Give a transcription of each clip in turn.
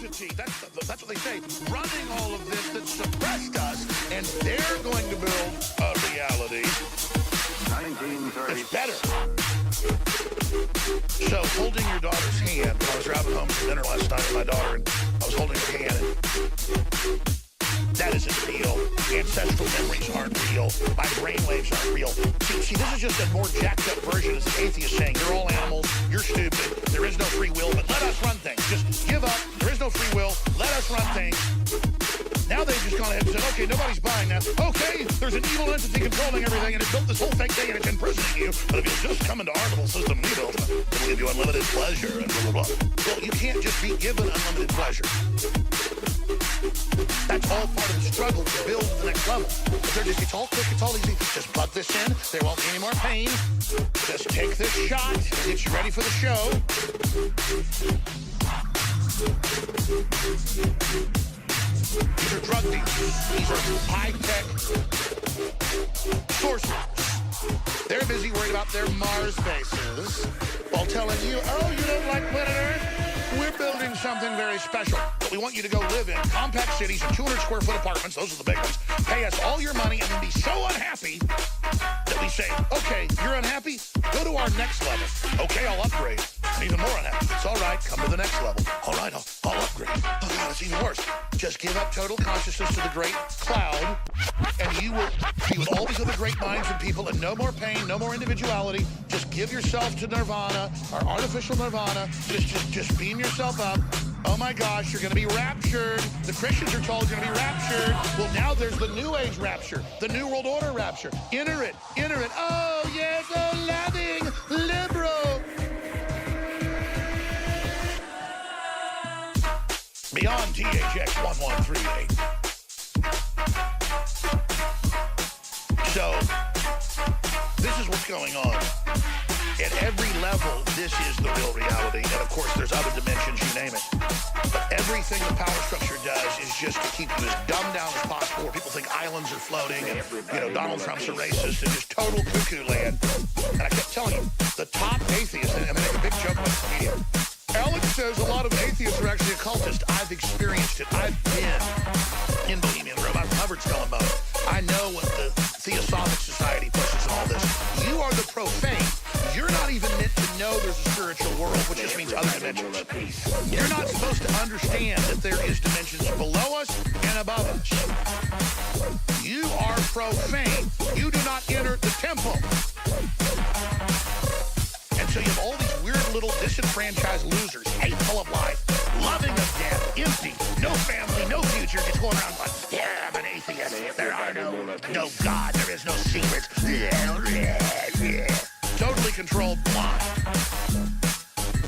entity, that's what they say, running all of this that suppressed us, and they're going to build a reality that's better. So holding your daughter's hand, when I was driving home from dinner last night with my daughter, and I was holding her hand, and that isn't real. Ancestral memories aren't real. My brainwaves aren't real. See, this is just a more jacked up version of the atheist saying, you're all animals, you're stupid, there is no free will, but let us run things. Just give up, there is no free will, let us run things. Now they've just gone ahead and said, okay, nobody's buying that. Okay, there's an evil entity controlling everything, and it built this whole fake thing, and it's imprisoning you. But if you'll just come into our little system we built, it'll give you unlimited pleasure, and blah, blah, blah. Well, you can't just be given unlimited pleasure. That's all part of the struggle to build to the next level. But they're just, it's all quick, it's all easy. Just plug this in, there won't be any more pain. Just take this shot, get you ready for the show. These are drug dealers. These are high-tech sorcerers. They're busy worried about their Mars bases while telling you, oh, you don't like planet Earth? We're building something very special. But we want you to go live in compact cities and 200-square-foot apartments. Those are the big ones. Pay us all your money and then be so unhappy that we say, okay, you're unhappy? Go to our next level. Okay, I'll upgrade. I'm even more unhappy. It's all right. Come to the next level. All right, I'll upgrade. Oh, God, it's even worse. Just give up total consciousness to the great cloud, and you will be with all these other great minds and people, and no more pain, no more individuality. Just give yourself to nirvana, our artificial nirvana. Just beam yourself up. Oh, my gosh, you're going to be raptured. The Christians are told you're going to be raptured. Well, now there's the New Age rapture, the New World Order rapture. Enter it, enter it. Oh, yes, oh, loving, liberal. Beyond THX 1138. So, this is what's going on. At every level, this is the real reality. And of course, there's other dimensions, you name it. But everything the power structure does is just to keep you as dumbed down as possible, where people think islands are floating and, you know, Donald Trump's a racist and just total cuckoo land. And I kept telling you, the top atheists, and I make a big joke about the media, Alex says a lot of atheists are actually occultists. I've experienced it. I've been in Bohemian Room. I've covered Skull and Bones. I know what the Theosophic Society pushes and all this. You are the profane. You're not even meant to know there's a spiritual world, which just means other dimensions. You're not supposed to understand that there is dimensions below us and above us. You are profane. You do not enter the temple. And so you have all these weird little disenfranchised losers, hateful of life, loving of death, empty, no family, no future, just going around like, yeah, I'm an atheist. There are no God, there is no secrets. Totally controlled, blind.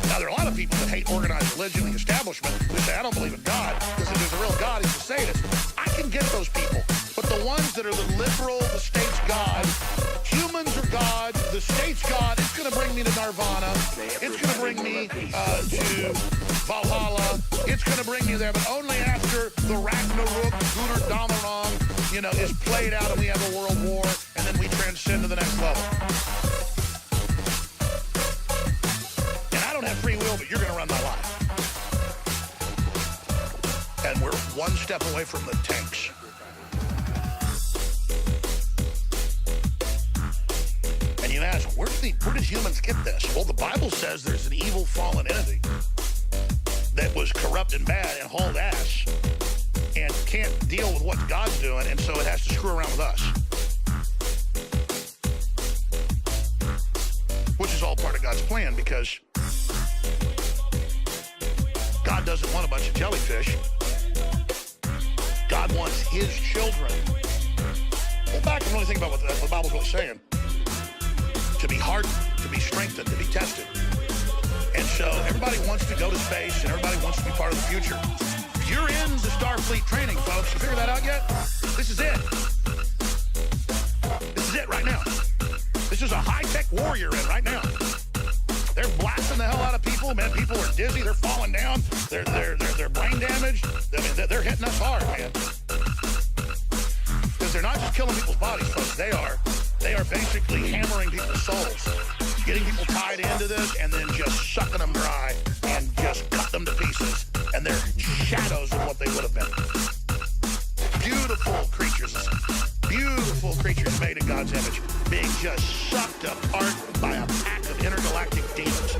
Now, there are a lot of people that hate organized religion, the establishment, who say, I don't believe in God, because if there's a real God, he's a sadist. I can get those people. But the ones that are the liberal, the state's God, humans are God, the state's God, it's going to bring me to nirvana, it's going to bring me to Valhalla, it's going to bring me there, but only after the Ragnarok, Gunnar Damarang, you know, is played out and we have a world war, and then we transcend to the next level. And I don't have free will, but you're going to run my life. And we're one step away from the tanks. And you ask, where did humans get this? Well, the Bible says there's an evil fallen entity that was corrupt and bad and hauled ass and can't deal with what God's doing, and so it has to screw around with us. Which is all part of God's plan, because God doesn't want a bunch of jellyfish. God wants his children. Go back and really think about what the Bible's really saying. To be hardened, to be strengthened, to be tested. And so everybody wants to go to space, and everybody wants to be part of the future. You're in the Starfleet training, folks. You figure that out yet? This is it. This is it right now. This is a high-tech war you're in right now. They're blasting the hell out of people, man. People are dizzy. They're falling down. They're brain damaged. I mean, they're hitting us hard, man. Because they're not just killing people's bodies, folks. They are basically hammering people's souls, getting people tied into this, and then just sucking them dry and just cut them to pieces. and they're shadows of what they would have been. Beautiful creatures made in God's image, being just sucked apart by a pack of intergalactic demons.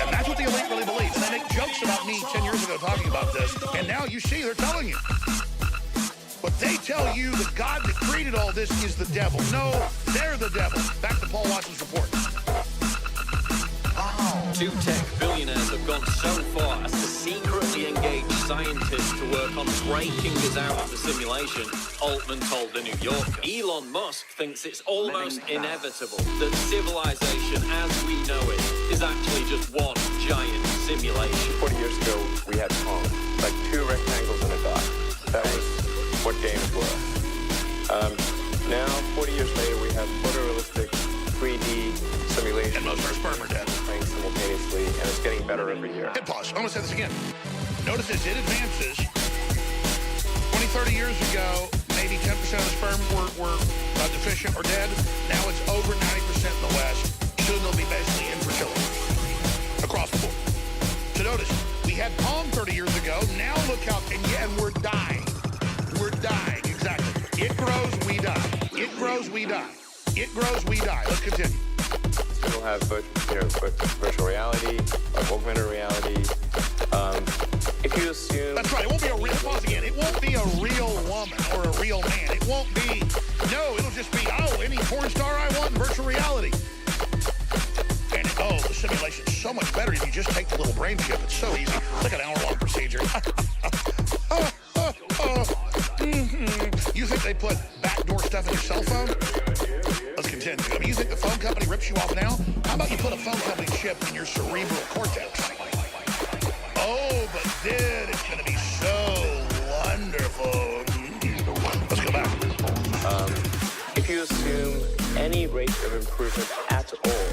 And that's what the elite really believes. And they make jokes about me 10 years ago talking about this, and now you see they're telling you. But they tell you the God that created all this is the devil. No, they're the devil. Back to Paul Watson's report. Two tech billionaires have gone so far as to secretly engage scientists to work on breaking us out of the simulation, Altman told The New Yorker. Elon Musk thinks it's almost inevitable that civilization as we know it is actually just one giant simulation. 40 years ago, we had Pong, like two rectangles and a dot. That was what games were. Now, 40 years later, we have photorealistic 3D simulation. And most of our sperm are dead. Playing simultaneously, and it's getting better every year. Hit pause. I'm going to say this again. Notice as it advances, 20, 30 years ago, maybe 10% of the sperm were deficient or dead. Now it's over 90% in the West. Soon they'll be basically infertility across the board. So notice, we had Pong 30 years ago. Now look how, and we're dying. We're dying, exactly. It grows, we die. It grows, we die. It grows, we die. Let's continue. We'll have virtual reality, augmented reality. If you assume... That's right. It won't be a real... Pause again. It won't be a real woman or a real man. It won't be... No, it'll just be, oh, any porn star I want in virtual reality. And, oh, the simulation's so much better if you just take the little brain chip. It's so easy. It's like an hour-long procedure. You think they put backdoor stuff in your cell phone? Let's continue. I mean, you think the phone company rips you off now? How about you put a phone company chip in your cerebral cortex? Oh, but then it's going to be so wonderful. Let's go back. If you assume any rate of improvement at all,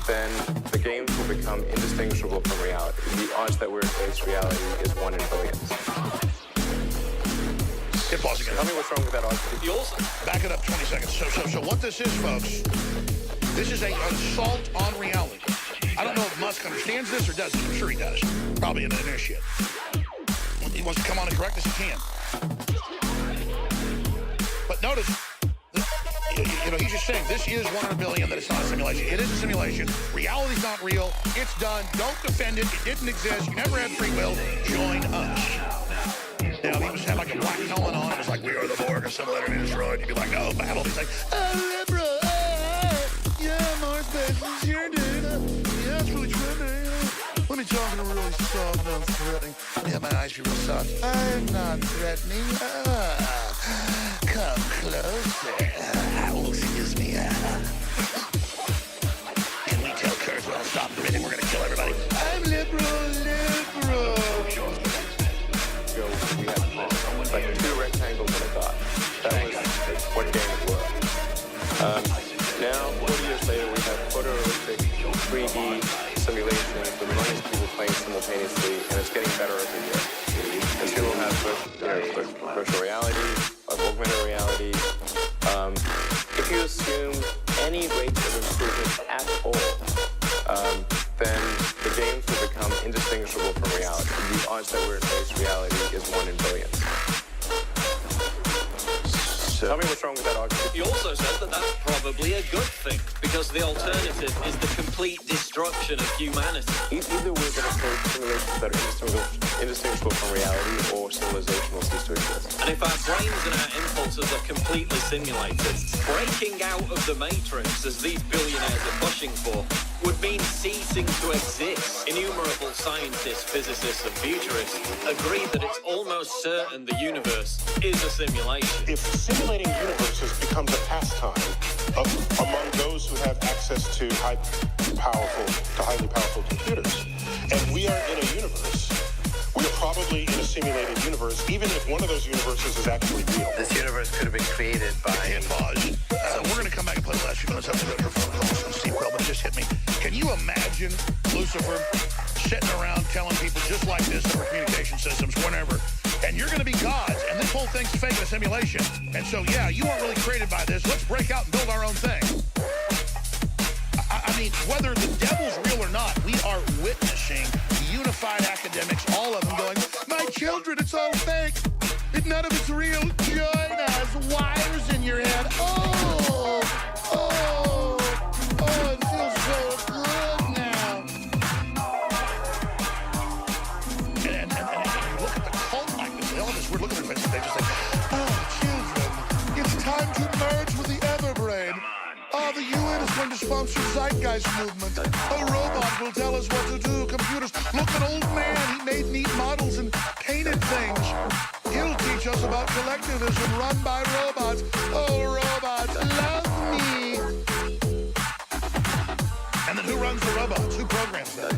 then the games will become indistinguishable from reality. The odds that we're in face reality is 1 in billions. Hit pause again. Tell me what's wrong with that odds. Back it up 20 seconds. So what this is, folks, this is an assault on reality. I don't know if Musk understands this or doesn't. I'm sure he does. Probably an initiate. He wants to come on and correct us, he can. But notice, he's just saying this is 1 in a billion, that it's not a simulation. It is a simulation. Reality's not real. It's done. Don't defend it. It didn't exist. You never had free will. Join us. Now, if he had like a black helmet on, it was like, we are the Borg, assimilated and destroyed. You'd be like, oh, battle. He's like, oh, bro, yeah, Mars base is here, dude. Yeah, it's really trippy. Let me talk in a really soft, non-threatening. Yeah, my eyes feel real soft. I'm not threatening. Come closer. Oh, excuse me. Can we tell Kurzweil to stop breathing? We're going to kill everybody. I'm liberal. We had like two rectangles and a dot. That was what games were. Now, 40 years later, we have photorealistic 3D simulation with millions of people playing simultaneously, and it's getting better every year. And people have virtual reality, augmented reality. If you assume any rate of improvement at all, then the games will become indistinguishable from reality. The odds that we're in face reality is 1 in billions. So, tell me what's wrong with that argument. He also said that that's probably a good thing, because the alternative is the complete destruction of humanity. Either we're going to create simulations that are indistinguishable from reality, or civilization will cease to exist. And if our brains and our impulses are completely simulated, breaking out of the matrix, as these billionaires are pushing for, would mean ceasing to exist. Innumerable scientists, physicists, and futurists agree that it's almost certain the universe is a simulation. If simulating universes becomes a pastime among those who have access to highly powerful computers, and we are in a universe, we are probably in a simulated universe, even if one of those universes is actually real. This universe could have been created by... Pause. We're going to come back and play the last few minutes. I have to go to your phone calls from Steve Quill, but it just hit me. Can you imagine Lucifer sitting around telling people just like this over communication systems, whenever, and you're going to be gods, and this whole thing's fake and a simulation. And so, yeah, you weren't really created by this. Let's break out and build our own thing. I mean, whether the devil's real or not, we are witnessing unified academics, all of them going, my children, it's all fake. None of it's real. Join us. Wires in your head. Oh, it feels so good now. And you look at the cult like this. All this, we're looking at this, they just say, oh, children, it's time to merge with the Everbrain. Oh, the UN is going to sponsor Zeitgeist movement. A robot will tell us what to do. Computers. Look, an old man. He made neat models and painted things. He'll teach us about collectivism run by robots. Oh, robots, love me. And then who runs the robots? Who programs them?